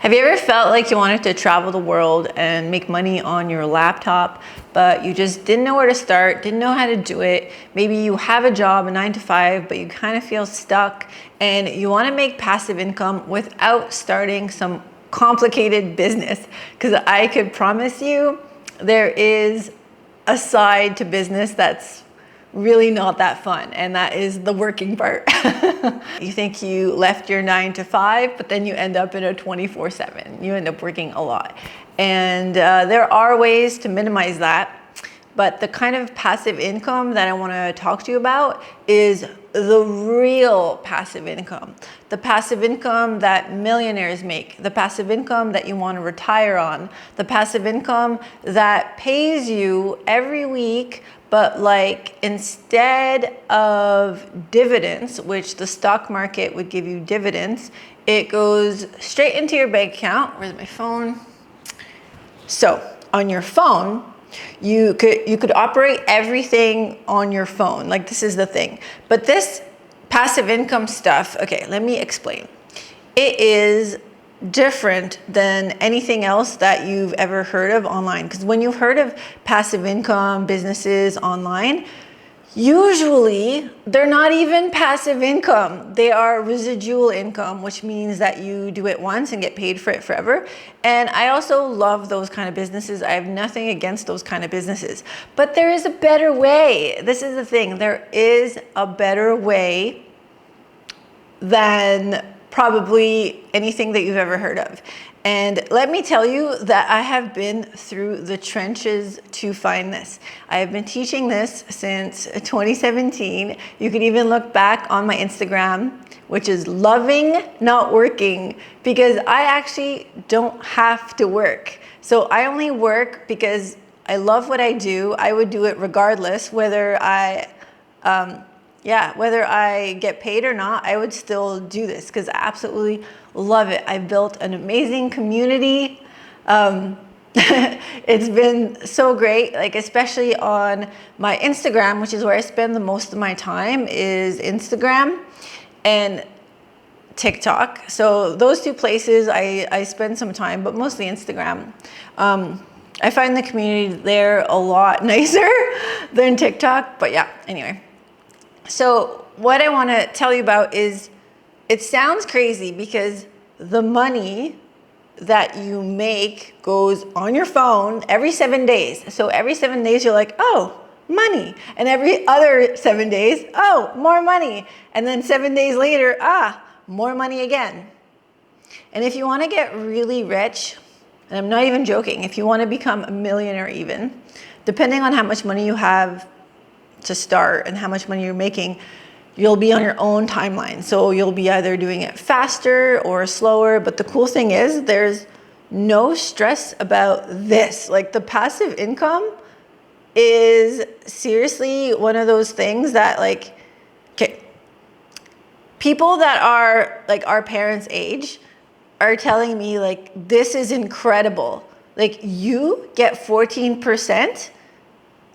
Have you ever felt like you wanted to travel the world and make money on your laptop, but you just didn't know where to start, didn't know how to do it? Maybe you have a job, a 9 to 5, but you kind of feel stuck and you want to make passive income without starting some complicated business. Because I could promise you there is a side to business that's really not that fun, and that is the working part. You think you left your 9 to 5, but then you end up in a 24/7. You end up working a lot. And there are ways to minimize that, but the kind of passive income that I want to talk to you about is the real passive income. The passive income that millionaires make, the passive income that you want to retire on, the passive income that pays you every week, but like instead of dividends, which the stock market would give you dividends, it goes straight into your bank account. Where's my phone? So on your phone, you could operate everything on your phone. Like, this is the thing. But this passive income stuff, okay, let me explain. It is different than anything else that you've ever heard of online. Because when you've heard of passive income businesses online, usually they're not even passive income. They are residual income, which means that you do it once and get paid for it forever. And I also love those kind of businesses. I have nothing against those kind of businesses. But there is a better way. This is the thing. There is a better way than probably anything that you've ever heard of. And let me tell you that I have been through the trenches to find this. I have been teaching this since 2017. You can even look back on my Instagram, which is loving not working, because I actually don't have to work. So I only work because I love what I do. I would do it regardless, whether I get paid or not, I would still do this because I absolutely love it. I've built an amazing community. It's been so great, like especially on my Instagram, which is where I spend the most of my time, is Instagram and TikTok. So those two places I spend some time, but mostly Instagram. I find the community there a lot nicer than TikTok, but yeah, anyway. So what I want to tell you about is, it sounds crazy because the money that you make goes on your phone every 7 days. So every 7 days you're like, oh, money. And every other 7 days, oh, more money. And then 7 days later, more money again. And if you want to get really rich, and I'm not even joking, if you want to become a millionaire even, depending on how much money you have to start and how much money you're making, you'll be on your own timeline. So you'll be either doing it faster or slower. But the cool thing is there's no stress about this. Like, the passive income is seriously one of those things that, like, okay, people that are like our parents' age are telling me, like, this is incredible. Like, you get 14%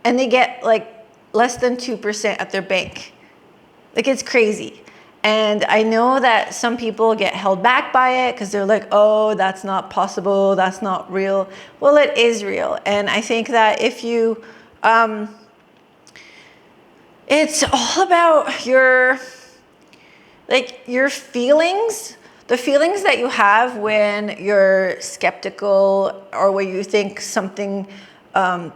and they get like less than 2% at their bank. Like, it's crazy. And I know that some people get held back by it because they're like, oh, that's not possible, that's not real. Well, it is real. And I think that if you, it's all about your feelings, the feelings that you have when you're skeptical or when you think something,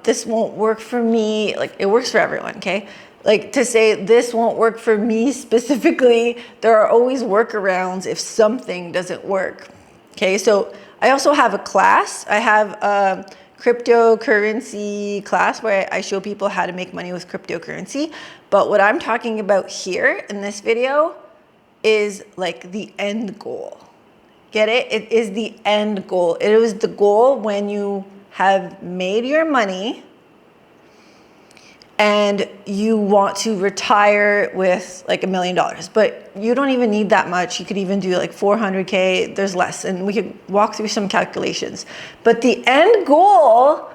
this won't work for me. Like, it works for everyone, okay? Like, to say this won't work for me specifically, there are always workarounds if something doesn't work, okay? So I also have a class. I have a cryptocurrency class where I show people how to make money with cryptocurrency. But what I'm talking about here in this video is like the end goal. Get it? It is the end goal. It is the goal when you have made your money and you want to retire with like $1 million, but you don't even need that much. You could even do like 400K, there's less, and we could walk through some calculations. But the end goal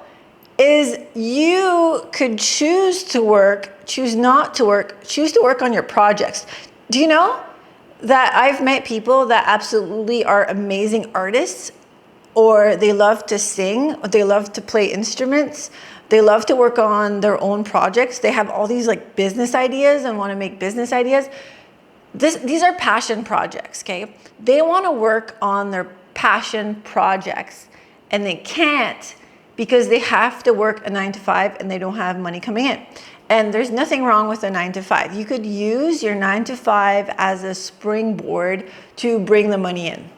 is you could choose to work, choose not to work, choose to work on your projects. Do you know that I've met people that absolutely are amazing artists or they love to sing, or they love to play instruments, they love to work on their own projects. They have all these like business ideas and want to make business ideas. These are passion projects, okay? They want to work on their passion projects and they can't because they have to work a 9-to-5 and they don't have money coming in. And there's nothing wrong with a 9-to-5. You could use your 9-to-5 as a springboard to bring the money in,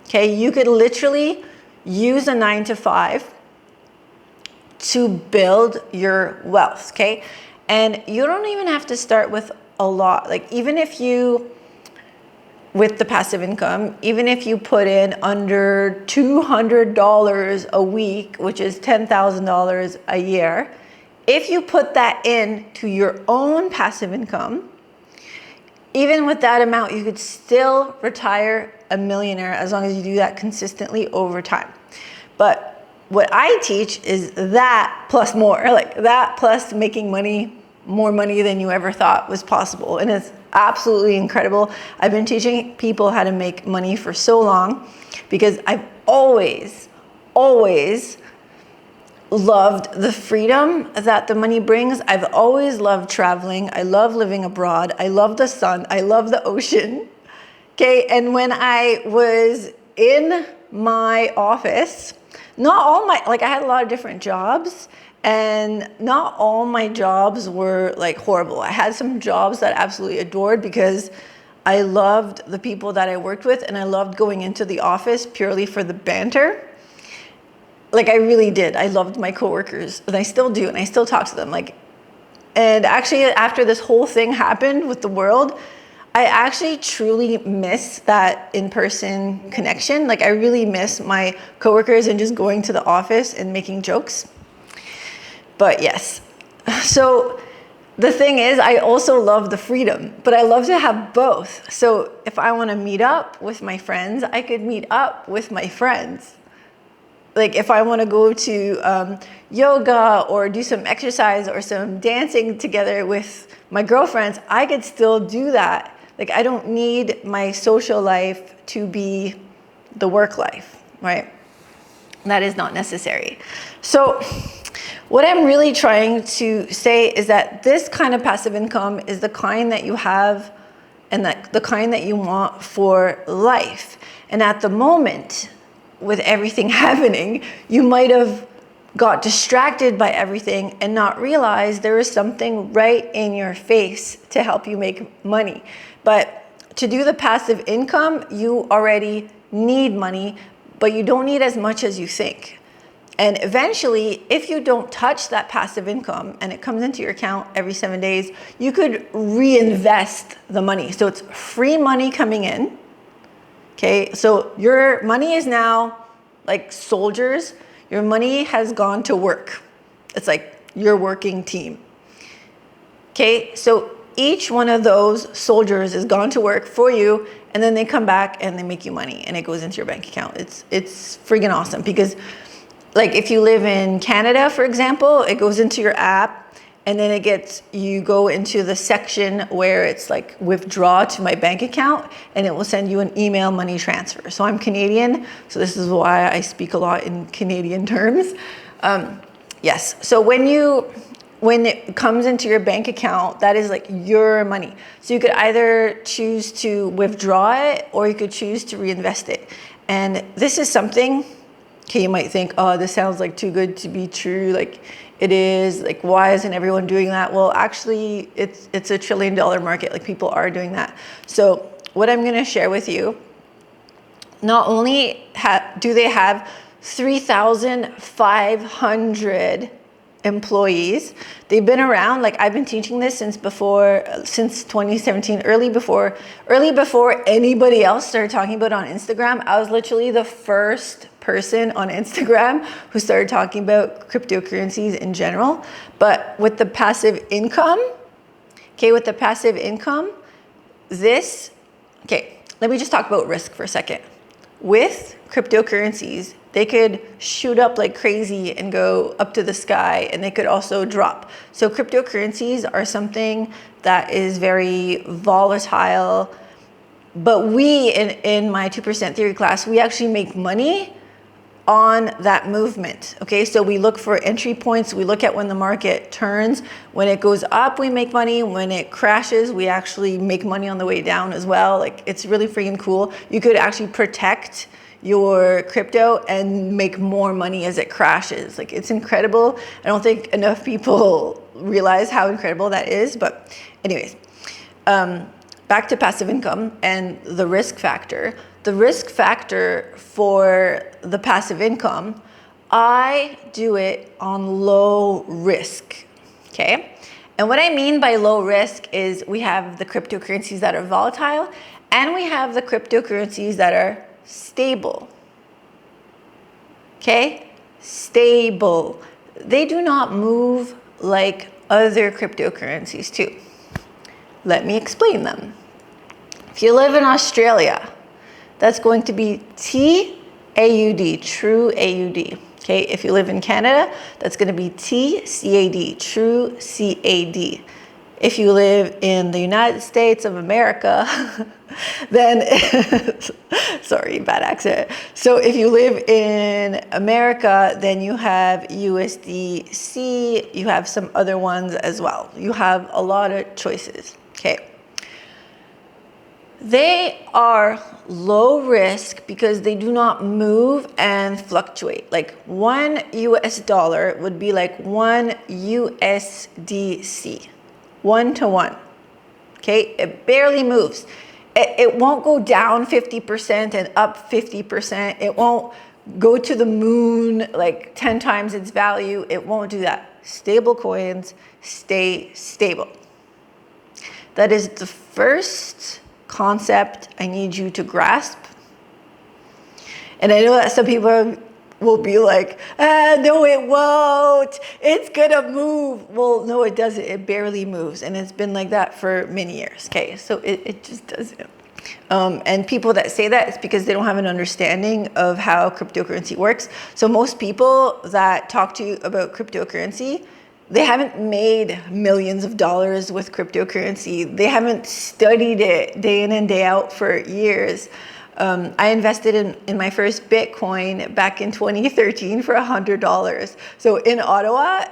okay? You could literally use a 9-to-5 to build your wealth, okay? And you don't even have to start with a lot. Like even if you, with the passive income, even if you put in under $200 a week, which is $10,000 a year, if you put that in to your own passive income, even with that amount, you could still retire a millionaire as long as you do that consistently over time. But what I teach is that plus more, like that plus making money, more money than you ever thought was possible. And it's absolutely incredible. I've been teaching people how to make money for so long because I've always loved the freedom that the money brings. I've always loved traveling. I love living abroad. I love the sun. I love the ocean. Okay. And when I was in my office, I had a lot of different jobs and not all my jobs were like horrible. I had some jobs that I absolutely adored because I loved the people that I worked with and I loved going into the office purely for the banter. Like I really did. I loved my coworkers and I still do. And I still talk to them. And actually after this whole thing happened with the world, I actually truly miss that in-person connection. Like I really miss my coworkers and just going to the office and making jokes. But yes, so the thing is, I also love the freedom, but I love to have both. So if I want to meet up with my friends, I could meet up with my friends. Like if I want to go to yoga or do some exercise or some dancing together with my girlfriends, I could still do that. Like I don't need my social life to be the work life, right? That is not necessary. So what I'm really trying to say is that this kind of passive income is the kind that you have and that the kind that you want for life. And at the moment, with everything happening, you might have got distracted by everything and not realized there is something right in your face to help you make money. But to do the passive income, you already need money, but you don't need as much as you think. And eventually, if you don't touch that passive income and it comes into your account every 7 days, you could reinvest the money. So it's free money coming in. Okay, so your money is now like soldiers. Your money has gone to work. It's like your working team. Okay, so each one of those soldiers has gone to work for you, and then they come back and they make you money and it goes into your bank account. It's freaking awesome because like if you live in Canada, for example, it goes into your app and then you go into the section where it's like withdraw to my bank account and it will send you an email money transfer. So I'm Canadian, so this is why I speak a lot in Canadian terms. Yes, so when it comes into your bank account, that is like your money. So you could either choose to withdraw it or you could choose to reinvest it. And this is something, okay, you might think, oh, this sounds like too good to be true. Like it is, like why isn't everyone doing that? Well, actually it's a $1 trillion market. Like people are doing that. So what I'm gonna share with you, not only do they have 3,500 employees. They've been around, like I've been teaching this since 2017, early before anybody else started talking about it on Instagram. I was literally the first person on Instagram who started talking about cryptocurrencies in general. But with the passive income, let me just talk about risk for a second. With cryptocurrencies, they could shoot up like crazy and go up to the sky, and they could also drop. So cryptocurrencies are something that is very volatile. But we, in my 2% theory class, we actually make money on that movement. Okay, so we look for entry points. We look at when the market turns. When it goes up, we make money. When it crashes, we actually make money on the way down as well. Like, it's really freaking cool. You could actually protect your crypto and make more money as it crashes. Like, it's incredible. I don't think enough people realize how incredible that is. But anyways, back to passive income and the risk factor. The risk factor for the passive income, I do it on low risk, okay? And what I mean by low risk is we have the cryptocurrencies that are volatile and we have the cryptocurrencies that are stable, okay? Stable. They do not move like other cryptocurrencies too. Let me explain them. If you live in Australia, that's going to be TAUD, true AUD. Okay, if you live in Canada, that's going to be TCAD, true CAD. If you live in the United States of America, then, sorry, bad accent. So if you live in America, then you have USDC, you have some other ones as well. You have a lot of choices, okay? They are low risk because they do not move and fluctuate. Like $1 US would be like $1 USDC, 1-to-1. Okay, it barely moves. It won't go down 50% and up 50%. It won't go to the moon like 10 times its value. It won't do that. Stable coins stay stable. That is the first concept I need you to grasp. And I know that some people will be like, no, it won't. It's gonna move. Well, no, it doesn't. It barely moves. And it's been like that for many years. Okay, so it just doesn't. And people that say that, it's because they don't have an understanding of how cryptocurrency works. So most people that talk to you about cryptocurrency, they haven't made millions of dollars with cryptocurrency. They haven't studied it day in and day out for years. I invested in my first Bitcoin back in 2013 for $100. So in Ottawa,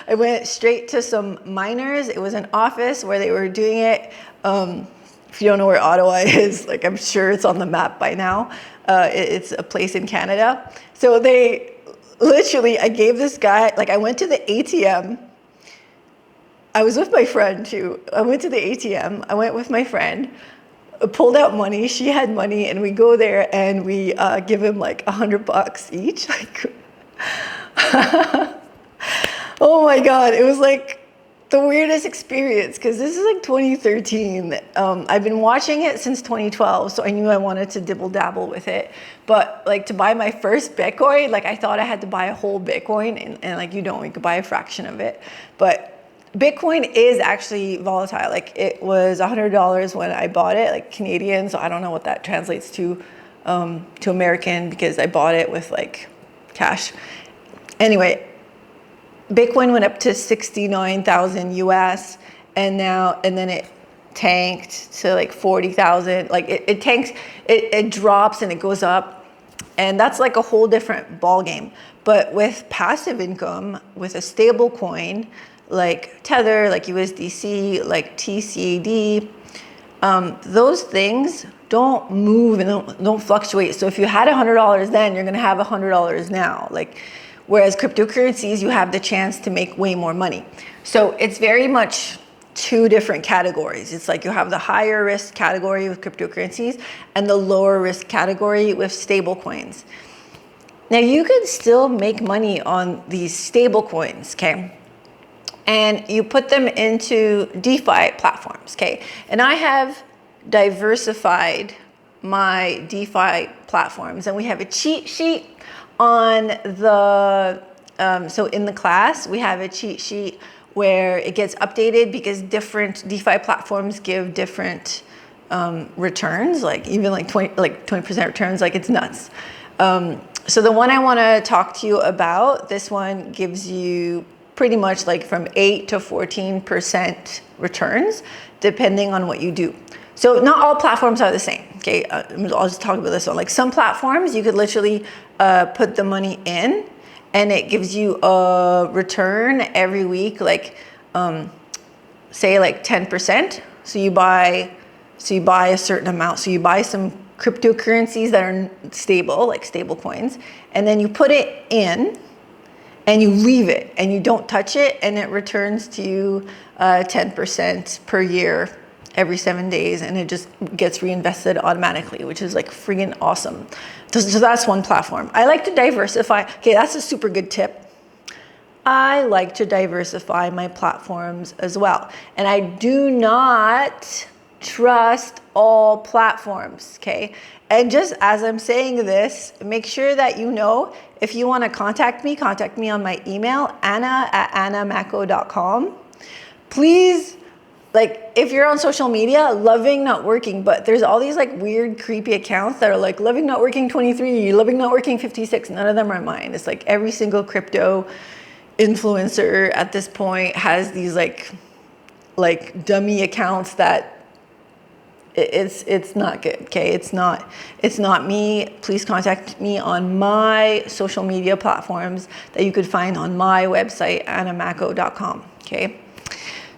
I went straight to some miners. It was an office where they were doing it. If you don't know where Ottawa is, like, I'm sure it's on the map by now. It's a place in Canada. So they literally, I gave this guy, like, I went to the ATM. I was with my friend too. I went to the ATM. I went with my friend, pulled out money. She had money, and we go there and we give him like $100 each. Like, oh my God, it was like the weirdest experience because this is like 2013. I've been watching it since 2012, so I knew I wanted to dibble dabble with it. But like, to buy my first Bitcoin, like, I thought I had to buy a whole Bitcoin, and like, you don't, you could buy a fraction of it. But Bitcoin is actually volatile. Like, it was $100 when I bought it, like Canadian, so I don't know what that translates to American, because I bought it with like cash. Anyway, Bitcoin went up to 69,000 US, and then it tanked to like 40,000. Like, it tanks, it drops and it goes up, and that's like a whole different ball game. But with passive income, with a stable coin like Tether, like USDC, like TCAD, those things don't move and don't fluctuate. So if you had $100 then, you're gonna have $100 now. Like, whereas cryptocurrencies, you have the chance to make way more money. So it's very much two different categories. It's like you have the higher risk category with cryptocurrencies and the lower risk category with stable coins. Now, you can still make money on these stable coins, okay? And you put them into DeFi platforms, okay? And I have diversified my DeFi platforms, and we have a cheat sheet on the, so in the class, we have a cheat sheet where it gets updated because different DeFi platforms give different returns, like even like 20% returns, like, it's nuts. So the one I wanna talk to you about, this one gives you pretty much like from 8 to 14% returns, depending on what you do. So not all platforms are the same. Okay, I'll just talk about this one. Like some platforms, you could literally put the money in, and it gives you a return every week, like say like 10%. So you buy a certain amount. So you buy some cryptocurrencies that are stable, like stable coins, and then you put it in and you leave it and you don't touch it, and it returns to you 10% per year every 7 days, and it just gets reinvested automatically, which is like freaking awesome. So that's one platform. I like to diversify. Okay, that's a super good tip. I like to diversify my platforms as well. And I do not trust all platforms, okay? And just as I'm saying this, make sure that you know, if you want to contact me on my email, anna@annamacko.com. Please, like, if you're on social media, loving not working, but there's all these like weird, creepy accounts that are like loving not working 23, loving not working 56. None of them are mine. It's like every single crypto influencer at this point has these like dummy accounts that it's not good. Okay, it's not me. Please contact me on my social media platforms that you could find on my website, annamacko.com. Okay,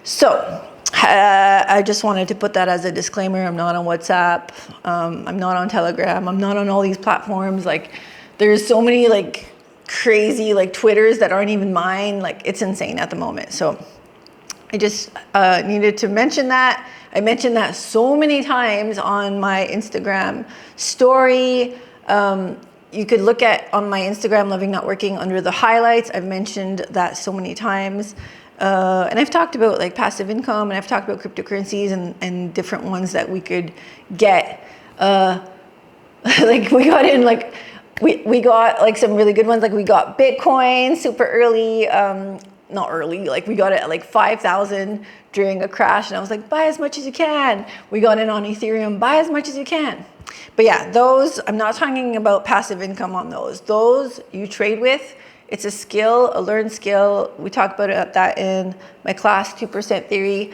so I just wanted to put that as a disclaimer. I'm not on WhatsApp. I'm not on Telegram. I'm not on all these platforms. Like, there's so many like crazy like Twitters that aren't even mine. Like, it's insane at the moment. So I just needed to mention that. I mentioned that so many times on my Instagram story. You could look at on my Instagram, Loving Not Working, under the highlights. I've mentioned that so many times. And I've talked about like passive income, and I've talked about cryptocurrencies and different ones that we could get. Like we got in like, we got like some really good ones. Like we got Bitcoin super early, not early, like we got it at like 5,000 during a crash, and I was like, buy as much as you can. We got in on Ethereum, buy as much as you can. But yeah, those, I'm not talking about passive income on those. Those you trade with. It's a skill, a learned skill. We talk about that in my class, 2% Theory,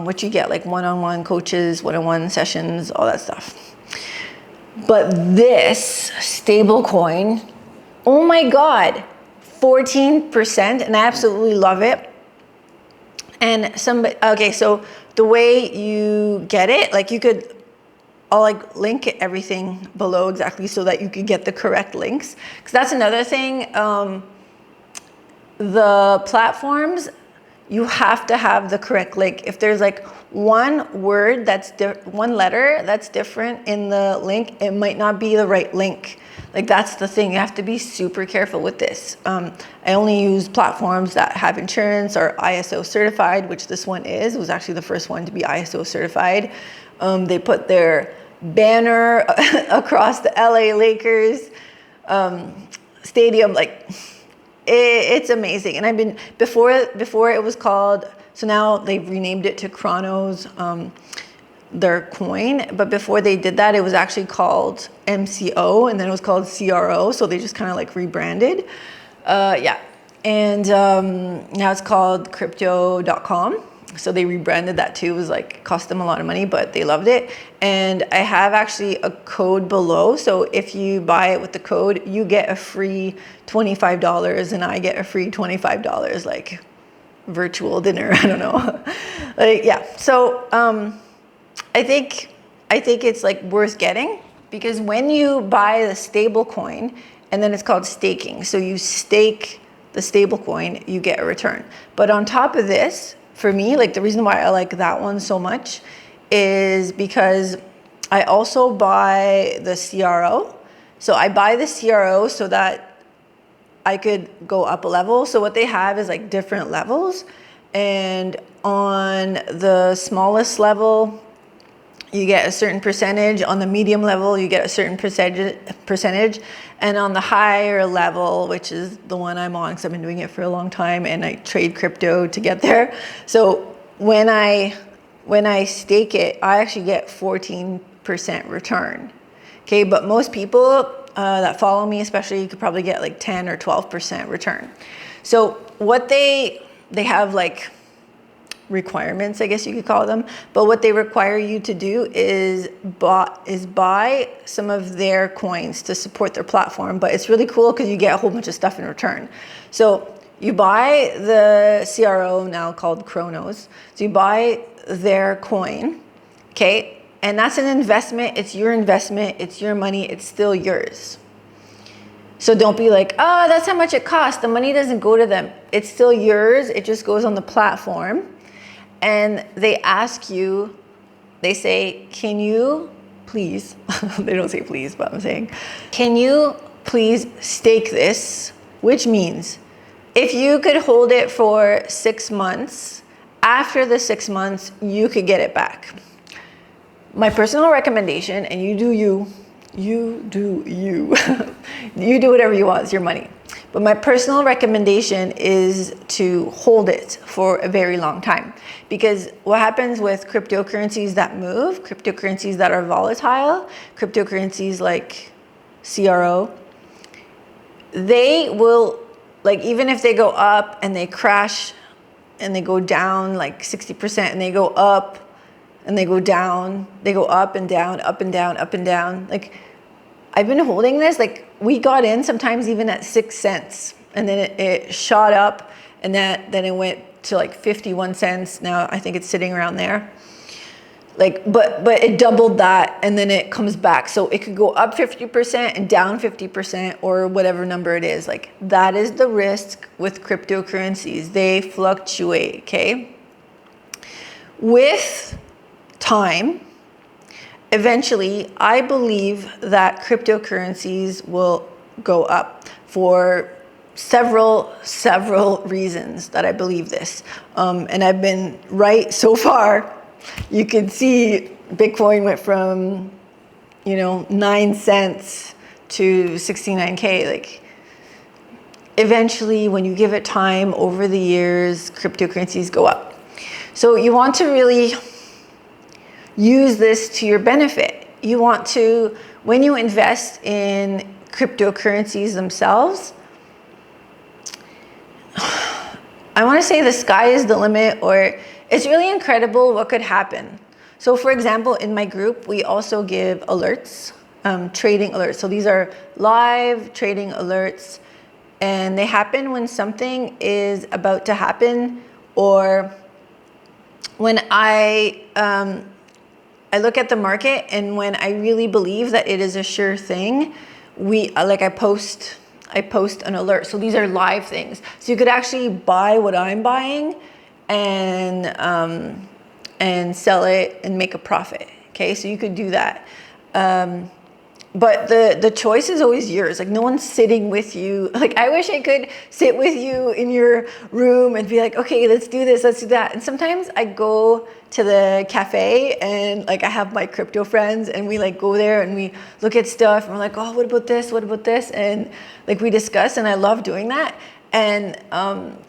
which you get like one-on-one coaches, one-on-one sessions, all that stuff. But this stable coin, oh my God, 14%, and I absolutely love it. And okay, so the way you get it, like you could, I'll like link everything below exactly so that you could get the correct links. Because that's another thing. The platforms, you have to have the correct link. If there's like one word one letter that's different in the link, it might not be the right link. Like, that's the thing. You have to be super careful with this. I only use platforms that have insurance or ISO certified, which this one is. It was actually the first one to be ISO certified. They put their banner across the LA Lakers stadium. Like, it's amazing. And I've been, before it was called, so now they've renamed it to Chronos, their coin. But before they did that, it was actually called MCO, and then it was called CRO. So they just kind of like rebranded. Yeah. And now it's called crypto.com. So they rebranded that too. It was like, cost them a lot of money, but they loved it. And I have actually a code below. So if you buy it with the code, you get a free $25, and I get a free $25, like virtual dinner. I don't know. Like, yeah. So I think it's like worth getting, because when you buy the stable coin, and then it's called staking. So you stake the stable coin, you get a return. But on top of this, for me, like the reason why I like that one so much is because I also buy the CRO. So I buy the CRO so that I could go up a level. So what they have is like different levels. And on the smallest level, you get a certain percentage. On the medium level, you get a certain percentage. And on the higher level, which is the one I'm on, because I've been doing it for a long time, and I trade crypto to get there. So when I stake it, I actually get 14% return. Okay, but most people that follow me, especially, you could probably get like 10 or 12% return. So what they have like requirements, I guess you could call them. But what they require you to do is buy some of their coins to support their platform. But it's really cool because you get a whole bunch of stuff in return. So you buy the CRO, now called Chronos. So you buy their coin, okay? And that's an investment. It's your investment. It's your money. It's still yours. So don't be like, oh, that's how much it costs. The money doesn't go to them. It's still yours. It just goes on the platform. And they ask you, they say, can you please, they don't say please, but I'm saying, can you please stake this? Which means if you could hold it for 6 months, after the 6 months, you could get it back. My personal recommendation, and you do you, you do whatever you want, it's your money. But my personal recommendation is to hold it for a very long time. Because what happens with cryptocurrencies that move, cryptocurrencies that are volatile, cryptocurrencies like CRO, they will, like, even if they go up and they crash and they go down like 60% and they go up and they go down, they go up and down, up and down, up and down. Like, I've been holding this, like, we got in sometimes even at 6 cents, and then it shot up, and then it went to like 51 cents. Now I think it's sitting around there. Like, but it doubled that, and then it comes back. So it could go up 50% and down 50%, or whatever number it is. Like, that is the risk with cryptocurrencies. They fluctuate, okay? With time, eventually, I believe that cryptocurrencies will go up for several reasons that I believe this. And I've been right so far. You can see Bitcoin went from, 9 cents to 69K. Like, eventually, when you give it time over the years, cryptocurrencies go up. So you want to really use this to your benefit. You want to, when you invest in cryptocurrencies themselves, I want to say the sky is the limit, or it's really incredible what could happen. So for example, in my group, we also give alerts, trading alerts. So these are live trading alerts, and they happen when something is about to happen, or when I look at the market, and when I really believe that it is a sure thing, I post an alert. So these are live things. So you could actually buy what I'm buying and sell it and make a profit. Okay, so you could do that. But the choice is always yours. Like, no one's sitting with you. Like, I wish I could sit with you in your room and be like, okay, let's do this, let's do that. And sometimes I go to the cafe and like I have my crypto friends, and we like go there and we look at stuff, and we're like, oh, what about this? What about this? And like we discuss, and I love doing that. And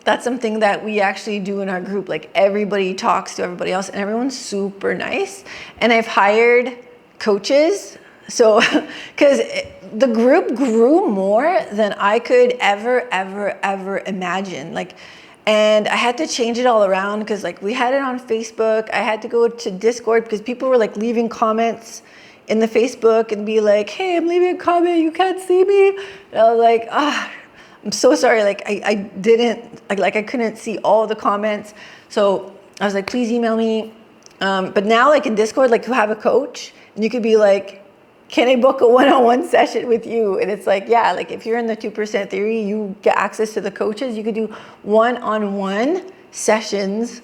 that's something that we actually do in our group. Like, everybody talks to everybody else, and everyone's super nice. And I've hired coaches. So, because the group grew more than I could ever imagine. Like, and I had to change it all around, because like we had it on Facebook. I had to go to Discord because people were like leaving comments in the Facebook and be like, hey, I'm leaving a comment, you can't see me. And I was like, I'm so sorry. Like, I couldn't see all the comments. So I was like, please email me. But now, like in Discord, like you have a coach, and you could be like, can I book a one-on-one session with you? And it's like, yeah, like if you're in the 2% theory, you get access to the coaches. You could do one-on-one sessions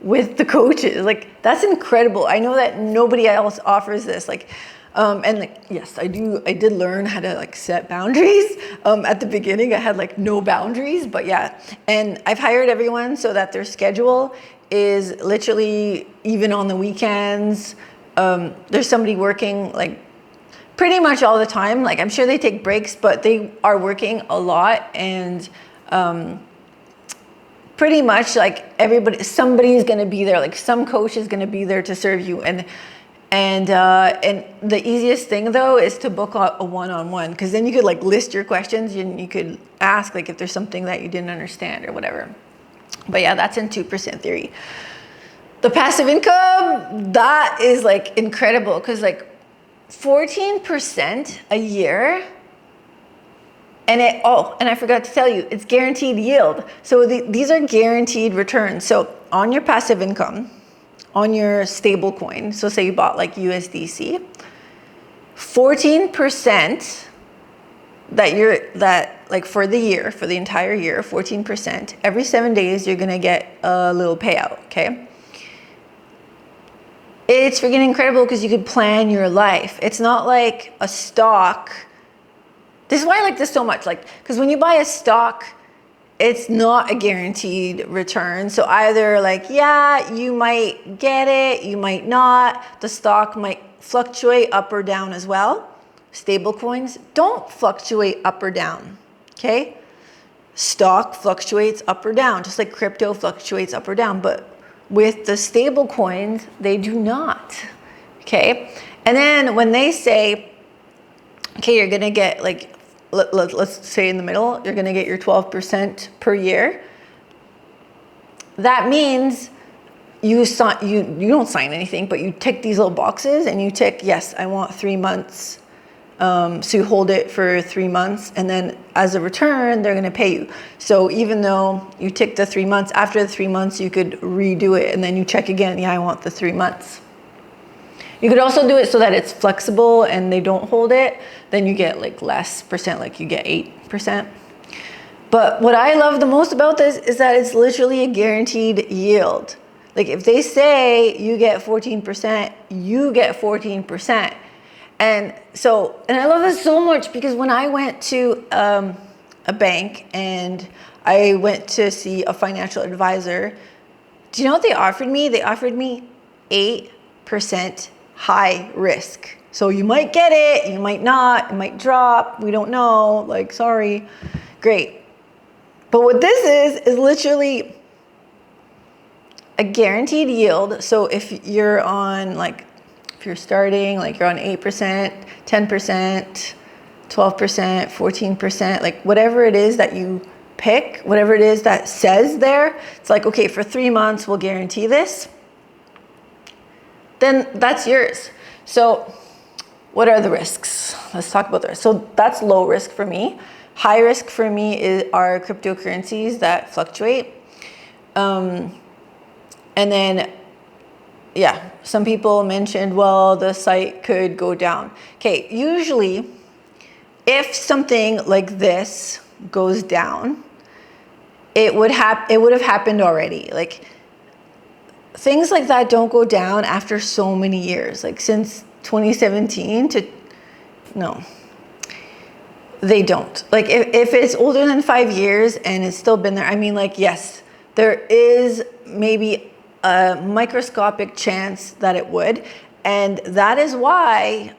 with the coaches. Like, that's incredible. I know that nobody else offers this. Like, and like, yes, I did learn how to like set boundaries. At the beginning, I had like no boundaries, but yeah. And I've hired everyone so that their schedule is literally even on the weekends. There's somebody working like pretty much all the time. Like, I'm sure they take breaks, but they are working a lot, and pretty much like somebody's going to be there. Like, some coach is going to be there to serve you. And the easiest thing though is to book a one-on-one, because then you could like list your questions, and you could ask like if there's something that you didn't understand or whatever. But yeah, that's in 2% theory. The passive income, that is like incredible, because like 14% a year, and I forgot to tell you, it's guaranteed yield. So these are guaranteed returns. So on your passive income, on your stable coin, so say you bought like USDC, 14% that like for the year, for the entire year, 14%, every 7 days, you're gonna get a little payout, okay? It's freaking incredible because you could plan your life. It's not like a stock. This is why I like this so much. Like, because when you buy a stock, it's not a guaranteed return. So either like, yeah, you might get it, you might not. The stock might fluctuate up or down as well. Stable coins don't fluctuate up or down, okay? Stock fluctuates up or down, just like crypto fluctuates up or down. But with the stable coins, they do not, okay? And then when they say, okay, you're gonna get like, let's say in the middle, you're gonna get your 12% per year. That means you don't sign anything, but you tick these little boxes and you tick, yes, I want 3 months. So you hold it for 3 months, and then as a return, they're gonna pay you. So even though you tick the 3 months, after the 3 months, you could redo it, and then you check again, yeah, I want the 3 months. You could also do it so that it's flexible and they don't hold it, then you get like less percent, like you get 8%. But what I love the most about this is that it's literally a guaranteed yield. Like if they say you get 14%, you get 14%. And I love this so much because when I went to a bank and I went to see a financial advisor, do you know what they offered me? They offered me 8% high risk. So you might get it, you might not, it might drop, we don't know, like, sorry, great. But what this is literally a guaranteed yield. So if you're on like, if you're starting, like you're on 8%, 10%, 12%, 14%, like whatever it is that you pick, whatever it is that says there, it's like, okay, for 3 months, we'll guarantee this. Then that's yours. So what are the risks? Let's talk about this. So that's low risk for me. High risk for me are cryptocurrencies that fluctuate. And then, yeah, some people mentioned, well, the site could go down. Okay, usually if something like this goes down, it would have happened already. Like things like that don't go down after so many years. Like since 2017 no, they don't. Like if it's older than 5 years and it's still been there, I mean, like, yes, there is maybe a microscopic chance that it would, and that is why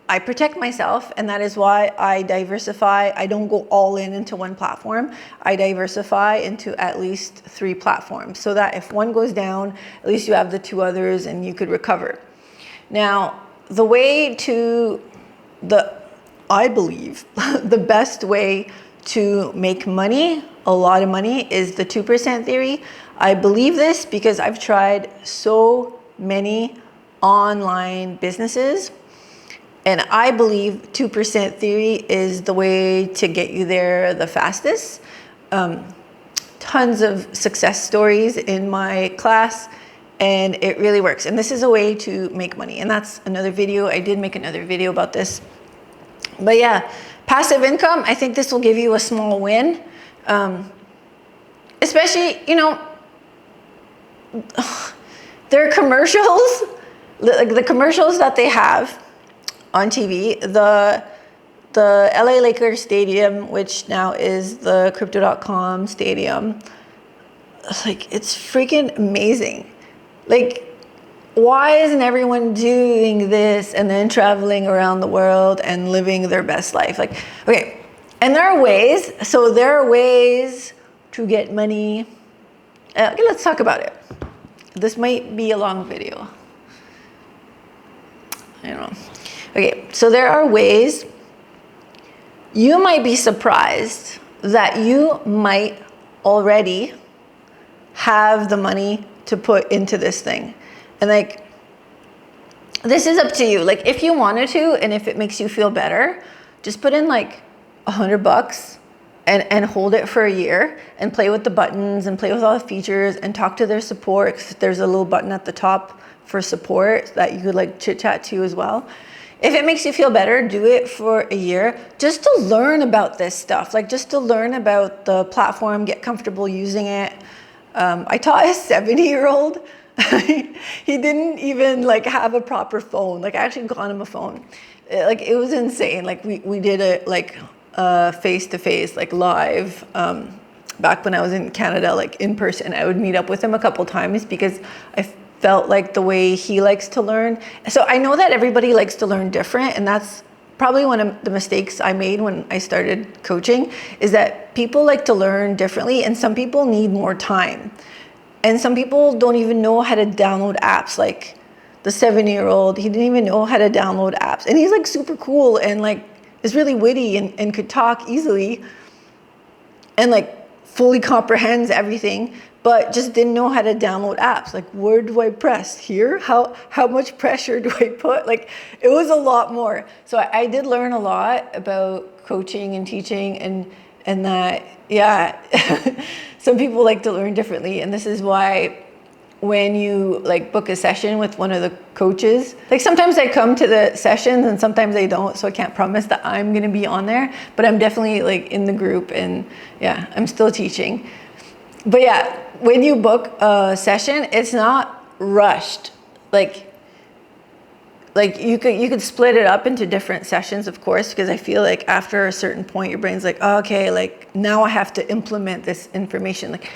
I protect myself, and that is why I diversify. I don't go all into one platform. I diversify into at least 3 platforms so that if one goes down, at least you have the 2 others and you could recover. Now, the way to I believe the best way to make money, a lot of money, is the 2% theory. I believe this because I've tried so many online businesses, and I believe 2% theory is the way to get you there the fastest. Tons of success stories in my class, and it really works. And this is a way to make money. And that's another video. I did make another video about this. But yeah, passive income, I think this will give you a small win. Especially, you know, their commercials, like the commercials that they have on TV, the LA Lakers stadium, which now is the crypto.com stadium, like it's freaking amazing. Like, why isn't everyone doing this and then traveling around the world and living their best life? Like, okay, and there are ways to get money. Okay, let's talk about it. This might be a long video. I don't know. Okay, so there are ways. You might be surprised that you might already have the money to put into this thing. And like, this is up to you. Like if you wanted to, and if it makes you feel better, just put in like $100 and hold it for a year and play with the buttons and play with all the features and talk to their support. 'Cause there's a little button at the top for support that you could like chit chat to as well. If it makes you feel better, do it for a year just to learn about this stuff. Like just to learn about the platform, get comfortable using it. I taught a 70-year-old. He didn't even like have a proper phone. Like I actually got him a phone. Like it was insane. Like we did it like face-to-face, like live. Back when I was in Canada, like in person, I would meet up with him a couple times because I felt like the way he likes to learn. So I know that everybody likes to learn different, and that's probably one of the mistakes I made when I started coaching, is that people like to learn differently, and some people need more time. And some people don't even know how to download apps. Like the 70-year-old, he didn't even know how to download apps. And he's like super cool and like is really witty and could talk easily and like fully comprehends everything, but just didn't know how to download apps. Like, where do I press? Here? How much pressure do I put? Like, it was a lot more. So I did learn a lot about coaching and teaching and that, yeah, some people like to learn differently. And this is why when you like book a session with one of the coaches, like sometimes I come to the sessions and sometimes I don't, so I can't promise that I'm gonna be on there, but I'm definitely like in the group, and yeah, I'm still teaching. But yeah, when you book a session, it's not rushed. Like you could split it up into different sessions, of course, because I feel like after a certain point, your brain's like, oh, okay, like now I have to implement this information. Like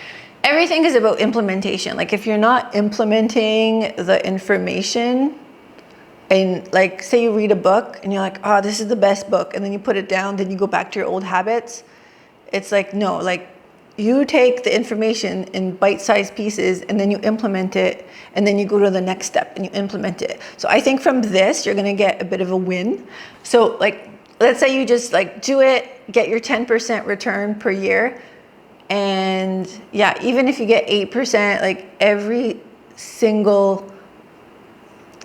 everything is about implementation. Like if you're not implementing the information, and like say you read a book and you're like, oh, this is the best book, and then you put it down, then you go back to your old habits. It's like, no, like you take the information in bite-sized pieces and then you implement it, and then you go to the next step and you implement it. So I think from this, you're gonna get a bit of a win. So like, let's say you just like do it, get your 10% return per year. And yeah, even if you get 8%, like every single,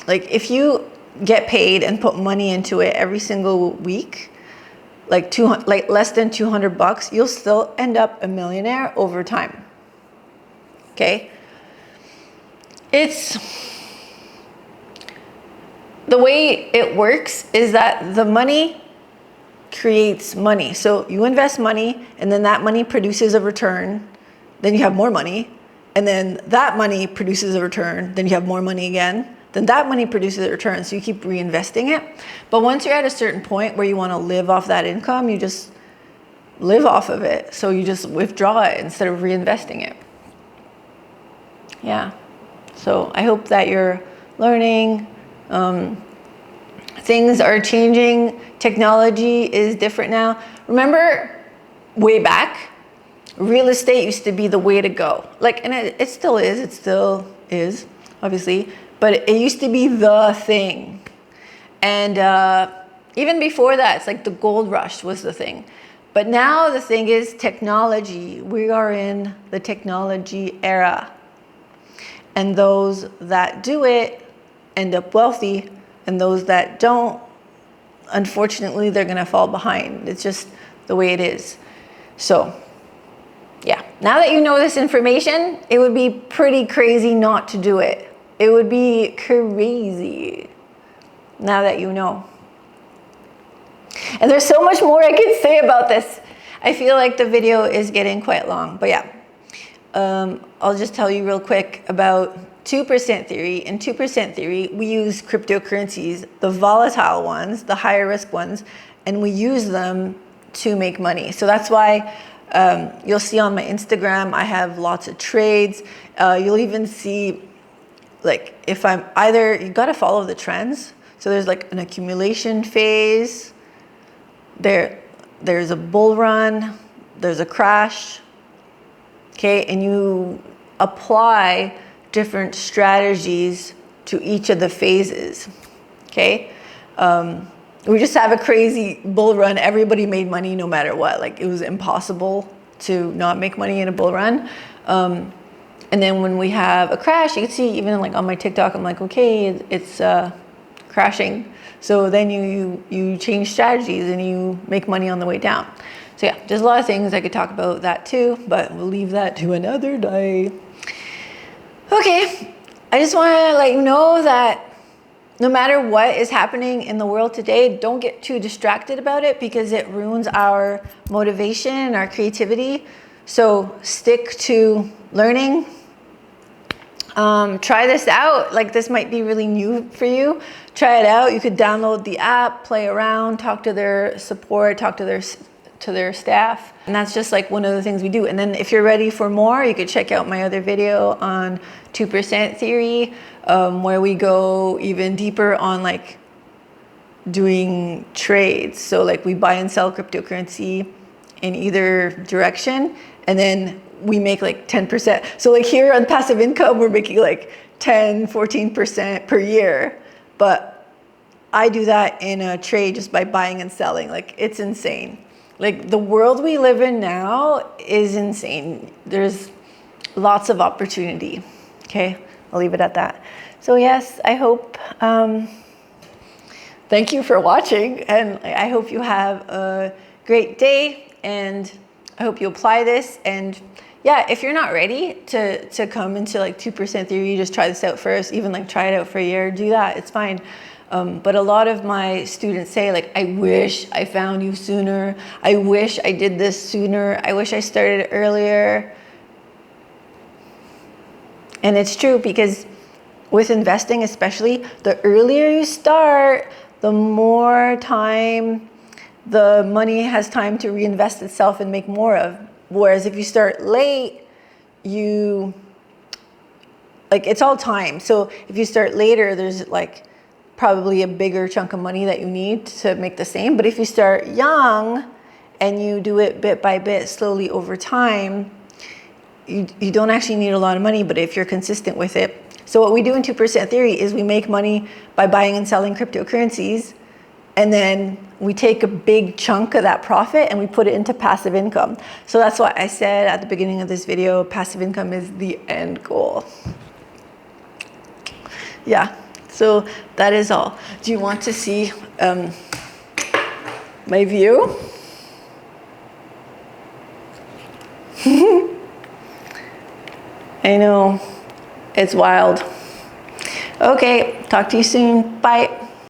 like if you get paid and put money into it every single week, like less than $200, you'll still end up a millionaire over time. Okay. It's the way it works is that the money creates money. So you invest money, and then that money produces a return. Then you have more money, and then that money produces a return. Then you have more money again. Then that money produces a return. So you keep reinvesting it. But once you're at a certain point where you want to live off that income, you just live off of it. So you just withdraw it instead of reinvesting it. Yeah. So I hope that you're learning. Things are changing. Technology is different now. Remember way back, real estate used to be the way to go. Like, and it still is, obviously, but it used to be the thing. And even before that, it's like the gold rush was the thing. But now the thing is technology. We are in the technology era. And those that do it end up wealthy, and those that don't, unfortunately, they're gonna fall behind. It's just the way it is. So yeah, now that you know this information, it would be pretty crazy not to do it. It would be crazy now that you know. And there's so much more I could say about this. I feel like the video is getting quite long, but yeah. I'll just tell you real quick about 2% theory. In 2% theory, we use cryptocurrencies, the volatile ones, the higher risk ones, and we use them to make money. So that's why you'll see on my Instagram, I have lots of trades. You'll even see, like, if I'm either, you gotta follow the trends. So there's like an accumulation phase, there's a bull run, there's a crash, okay? And you apply different strategies to each of the phases, okay? We just have a crazy bull run. Everybody made money no matter what. Like, it was impossible to not make money in a bull run. And then when we have a crash, you can see even like on my TikTok, I'm like, okay, it's crashing. So then you change strategies and you make money on the way down. So yeah, there's a lot of things I could talk about that too, but we'll leave that to another day. Okay, I just want to let you know that no matter what is happening in the world today, don't get too distracted about it because it ruins our motivation and our creativity. So stick to learning. Try this out. Like, this might be really new for you. Try it out. You could download the app, play around, talk to their support, talk to their staff. And that's just like one of the things we do. And then if you're ready for more, you could check out my other video on 2% theory, where we go even deeper on like doing trades. So like we buy and sell cryptocurrency in either direction, and then we make like 10%. So like here on passive income, we're making like 10, 14% per year. But I do that in a trade just by buying and selling. Like, it's insane. Like, the world we live in now is insane. There's lots of opportunity. Okay, I'll leave it at that. So yes, I hope, thank you for watching, and I hope you have a great day, and I hope you apply this. And yeah, if you're not ready to come into like 2% theory, you just try this out first, even like try it out for a year, do that, it's fine. But a lot of my students say like, I wish I found you sooner. I wish I did this sooner. I wish I started earlier. And it's true, because with investing especially, the earlier you start, the more time the money has time to reinvest itself and make more of. Whereas if you start late, it's all time. So if you start later, there's like probably a bigger chunk of money that you need to make the same. But if you start young and you do it bit by bit, slowly over time, you don't actually need a lot of money, but if you're consistent with it. So what we do in 2% theory is we make money by buying and selling cryptocurrencies, and then we take a big chunk of that profit and we put it into passive income. So that's why I said at the beginning of this video, passive income is the end goal. Yeah, so that is all. Do you want to see my view? I know, it's wild. Okay, talk to you soon. Bye.